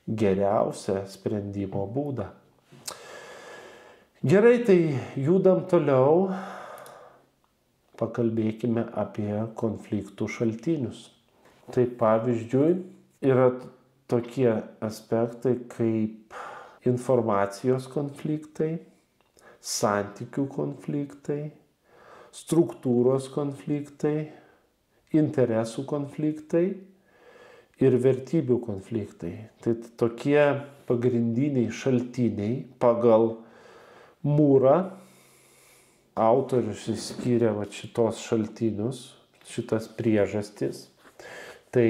geriausią sprendimo būdą. Gerai, tai judam toliau, pakalbėkime apie konfliktų šaltinius. Tai pavyzdžiui yra tokie aspektai kaip informacijos konfliktai, santykių konfliktai, struktūros konfliktai, interesų konfliktai ir vertybių konfliktai. Tai tokie pagrindiniai šaltiniai pagal Mūrą. Autorius išskyrė šitos šaltinius, šitas priežastis. Tai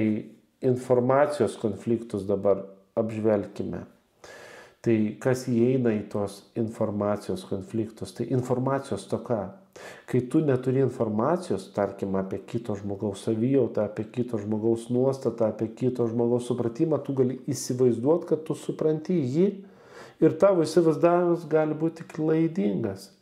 informacijos konfliktus dabar apžvelkime. Tai kas įeina į tos informacijos konfliktus? Tai informacijos stoka. Kai tu neturi informacijos, tarkim, apie kito žmogaus savijautą, apie kito žmogaus nuostatą, apie kito žmogaus supratimą, tu gali įsivaizduoti, kad tu supranti jį ir tavo įsivaizdavimas gali būti klaidingas.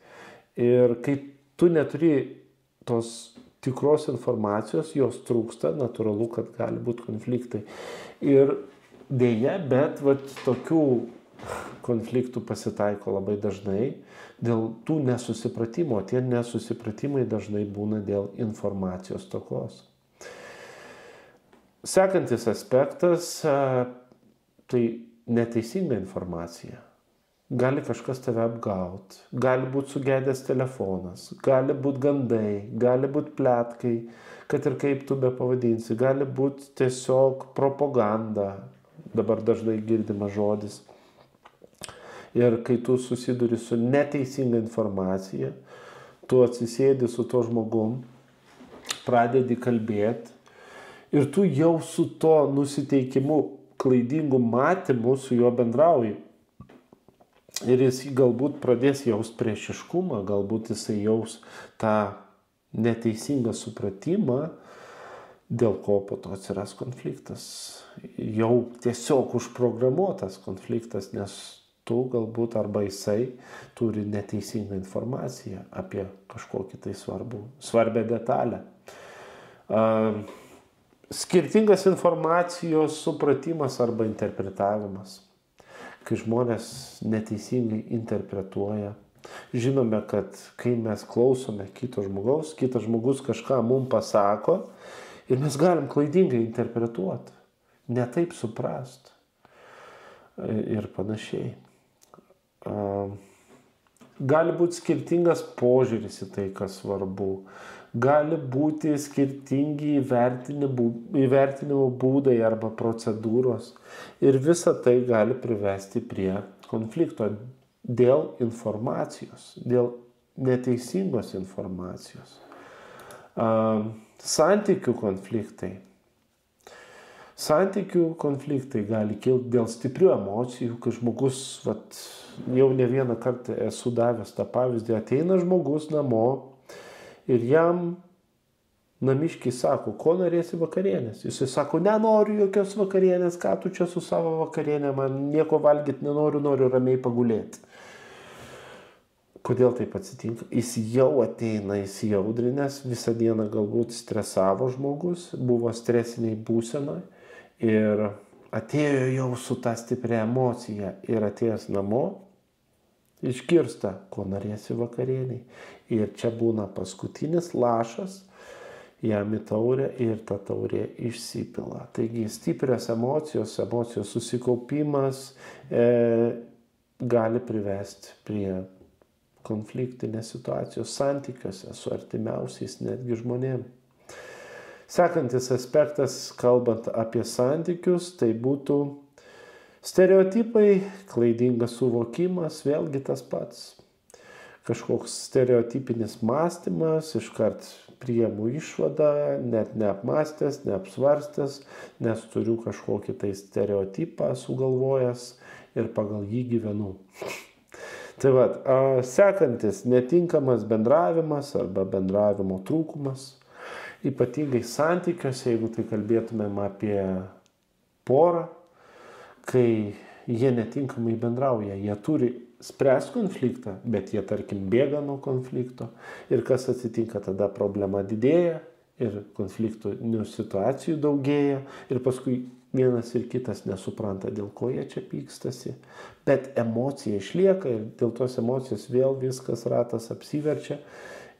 Ir kai tu neturi tos tikros informacijos, jos trūksta, natūralu, kad gali būti konfliktai. Ir dėja, bet tokių konfliktų pasitaiko labai dažnai dėl tų nesusipratimų, o tie nesusipratimai dažnai būna dėl informacijos stokos. Sekantis aspektas, tai neteisinga informacija. Gali kažkas tave apgauti, gali būti sugedęs telefonas, gali būti gandai, gali būti pletkai, kad ir kaip tu be pavadinsi, gali būti tiesiog propaganda, dabar dažnai girdimas žodis. Ir kai tu susiduri su neteisinga informacija, tu atsisėdi su to žmogum, pradedi kalbėti ir tu jau su to nusiteikimu, klaidingu matymu su juo bendrauji. Ir jis galbūt pradės jaust priešiškumą, galbūt jisai jaus tą neteisingą supratimą, dėl ko po to atsiras konfliktas. Jau tiesiog užprogramuotas konfliktas, nes tu galbūt arba jisai turi neteisingą informaciją apie kažkokį tai svarbią detalę. Skirtingas informacijos supratimas arba interpretavimas. kai žmonės neteisingai interpretuoja. Žinome, kad kai mes klausome kitas žmogus kažką mums pasako ir mes galim klaidingai interpretuoti, ne taip suprasti ir panašiai. Gali būti skirtingas požiūris į tai, kas svarbu. Gali būti skirtingi įvertinimo būdai arba procedūros. Ir visa tai gali privesti prie konflikto dėl informacijos, dėl neteisingos informacijos. Santykių konfliktai. Santykių konfliktai gali kilti dėl stiprių emocijų, kai žmogus, jau ne vieną kartą esu davęs tą pavyzdį, ateina žmogus namo ir jam namiškiai sako, ko norėsi vakarienės. Jisai sako, nenoriu jokios vakarienės, ką tu čia su savo vakarienė, man nieko valgyti nenoriu, noriu ramiai pagulėti. Kodėl taip atsitinka? Jis jau ateina įsijaudrinęs, visą dieną galbūt stresavo žmogus, buvo stresiniai būsenoj ir atėjo jau su ta stipria emocija ir atėjęs namo, išgirsta, ko norėsi vakarieniai. Ir čia būna paskutinis lašas jam į taurę ir ta taurė išsipila. Taigi stiprios emocijos susikaupimas gali privesti prie konfliktinės situacijos santykiuose su artimiausiais netgi žmonėmis. Sekantis aspektas, kalbant apie santykius, tai būtų stereotipai, klaidingas suvokimas, vėlgi tas pats. Kažkoks stereotipinis mąstymas, iškart priimu išvadą, net neapmąstęs, neapsvarstęs, nes turiu kažkokį tai stereotipą sugalvojęs ir pagal jį gyvenu. Tai sekantis netinkamas bendravimas arba bendravimo trūkumas, ypatingai santykiuose, jeigu tai kalbėtumėm apie porą, kai jie netinkamai bendrauja, jie turi spręsti konfliktą, bet jie tarkim bėga nuo konflikto ir kas atsitinka, tada problema didėja ir konfliktinių situacijų daugėja ir paskui vienas ir kitas nesupranta, dėl ko jie čia pykstasi, bet emocija išlieka ir dėl tos emocijos vėl viskas ratas apsiverčia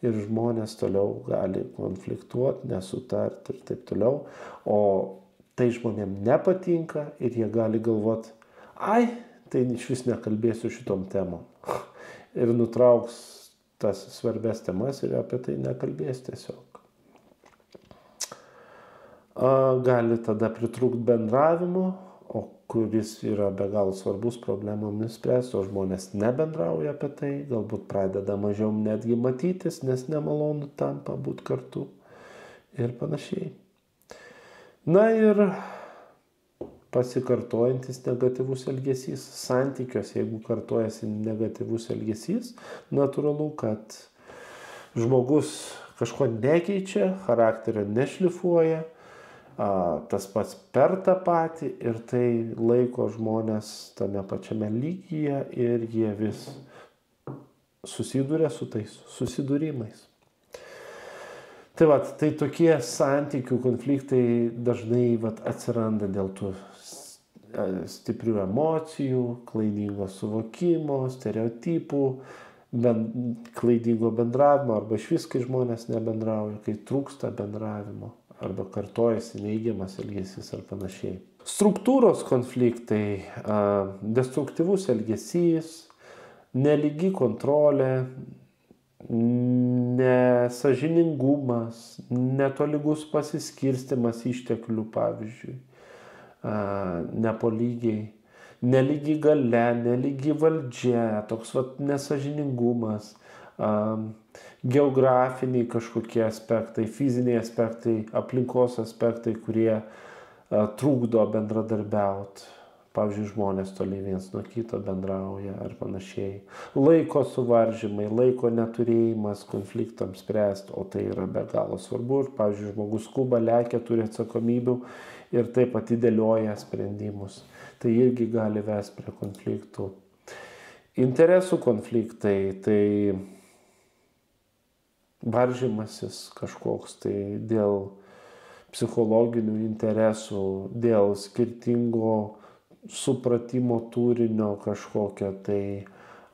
ir žmonės toliau gali konfliktuoti, nesutarti ir taip toliau, o tai žmonėm nepatinka ir jie gali galvoti, tai iš vis nekalbėsiu šitom temom ir nutrauks tas svarbias temas ir apie tai nekalbės tiesiog. Gali tada pritrūkti bendravimo, kuris yra be galo svarbus problemomis spręsti, o žmonės nebendrauja apie tai, galbūt pradeda mažiau netgi matytis, nes nemalonu tampa būti kartu ir panašiai. Na ir pasikartojantis negatyvus elgesys. Santykiuose, jeigu kartojasi negatyvus elgesys, natūralu, kad žmogus kažko nekeičia, charakterio nešlifuoja, tas pats per tą patį ir tai laiko žmonės tame pačiame lygyje ir jie vis susiduria su tais susidūrimais. Tai tokie santykių konfliktai dažnai atsiranda dėl tų stiprių emocijų, klaidingo suvokimo, stereotipų, klaidingo bendravimo arba išvis, kai žmonės nebendrauja, kai trūksta bendravimo arba kartojasi neigiamas elgesys ar panašiai. Struktūros konfliktai, destruktyvus elgesys, nelygi kontrolė, nesąžiningumas, netolygus pasiskirstimas išteklių, pavyzdžiui, nepolygiai, nelygi galia, nelygi valdžia, toks nesąžiningumas, geografiniai kažkokie aspektai, fiziniai aspektai, aplinkos aspektai, kurie trukdo bendradarbiauti. Pavyzdžiui, žmonės toliai viens nuo kito bendrauja ar panašiai. Laiko suvaržymai, laiko neturėjimas konfliktams spręsti, o tai yra be galo svarbu. Ir, pavyzdžiui, žmogus skuba, lekia, turi atsakomybių ir taip atidėlioja sprendimus. Tai irgi gali vesti prie konfliktų. Interesų konfliktai, tai varžymasis kažkoks, tai dėl psichologinių interesų, dėl skirtingo supratimo turinio kažkokio tai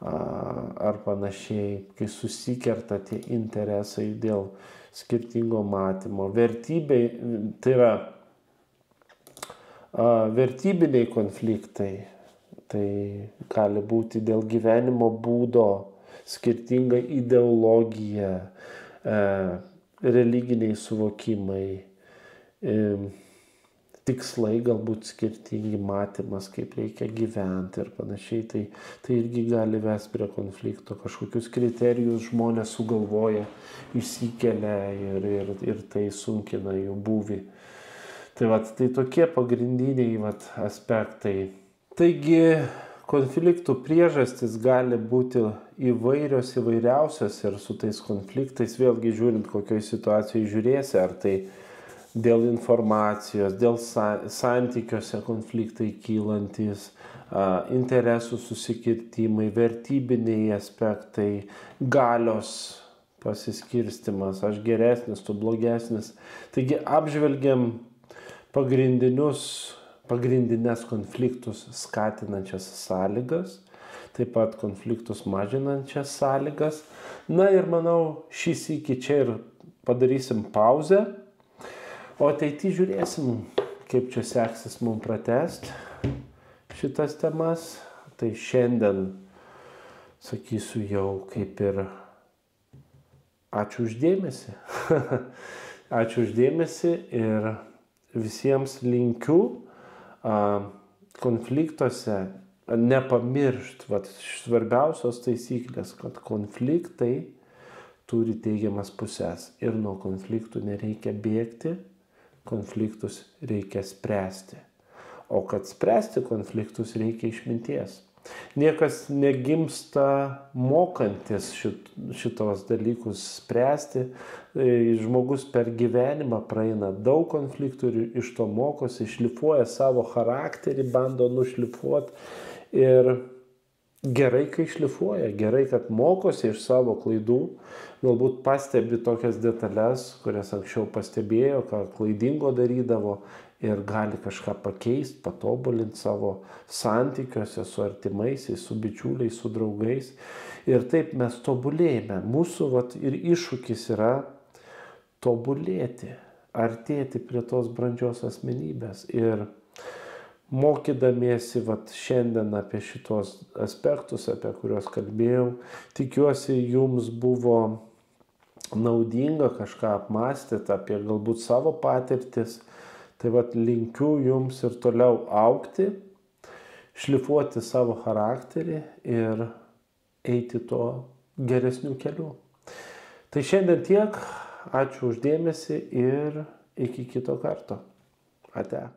ar panašiai, kai susikerta tie interesai dėl skirtingo matymo. Vertybei, tai yra vertybiniai konfliktai, tai gali būti dėl gyvenimo būdo, skirtinga ideologija, religiniai suvokimai, tikslai galbūt skirtingi, matymas, kaip reikia gyventi ir panašiai. Tai irgi gali vesti prie konflikto. Kažkokius kriterijus žmonės sugalvoja, išsikelia ir tai sunkina jų būvį. Tai tokie pagrindiniai aspektai. Taigi konfliktų priežastys gali būti įvairiausios ir su tais konfliktais, vėlgi žiūrint, kokioje situacijoje žiūrėsi, ar tai dėl informacijos, dėl santykiuose konfliktai kylantis, interesų susikirtimai, vertybiniai aspektai, galios pasiskirstimas, aš geresnis, tu blogesnis. Taigi apžvelgiam pagrindinės konfliktus skatinančias sąlygas, taip pat konfliktus mažinančias sąlygas. Na ir manau, šį sykį čia ir padarysim pauzę, o ateityje žiūrėsim, kaip čia seksis mums pratęsti šitas temas. Tai šiandien sakysiu jau kaip ir ačiū uždėmesi. Ačiū uždėmesi ir visiems linkiu konfliktuose nepamiršt svarbiausios taisyklės, kad konfliktai turi teigiamas pusės ir nuo konfliktų nereikia bėgti, konfliktus reikia spręsti. O kad spręsti konfliktus reikia išminties. Niekas negimsta mokantis šitos dalykus spręsti. Žmogus per gyvenimą praeina daug konfliktų ir iš to mokosi, šlifuoja savo charakterį, bando nušlifuoti. Ir gerai, kai šlifuoja, gerai, kad mokosi iš savo klaidų, galbūt pastebi tokias detalės, kurias anksčiau pastebėjo, ką klaidingo darydavo ir gali kažką pakeisti, patobulinti savo santykiuose su artimaisiais, su bičiuliais, su draugais. Ir taip mes tobulėjame. Mūsų ir iššūkis yra tobulėti, artėti prie tos brandžios asmenybės. Ir mokydamiesi šiandien apie šitos aspektus, apie kuriuos kalbėjau, tikiuosi jums buvo naudinga, kažką apmąstyti apie galbūt savo patirtis. Tai linkiu jums ir toliau augti, šlifuoti savo charakterį ir eiti tuo geresniu keliu. Tai šiandien tiek, ačiū uždėmesi ir iki kito karto. Ate.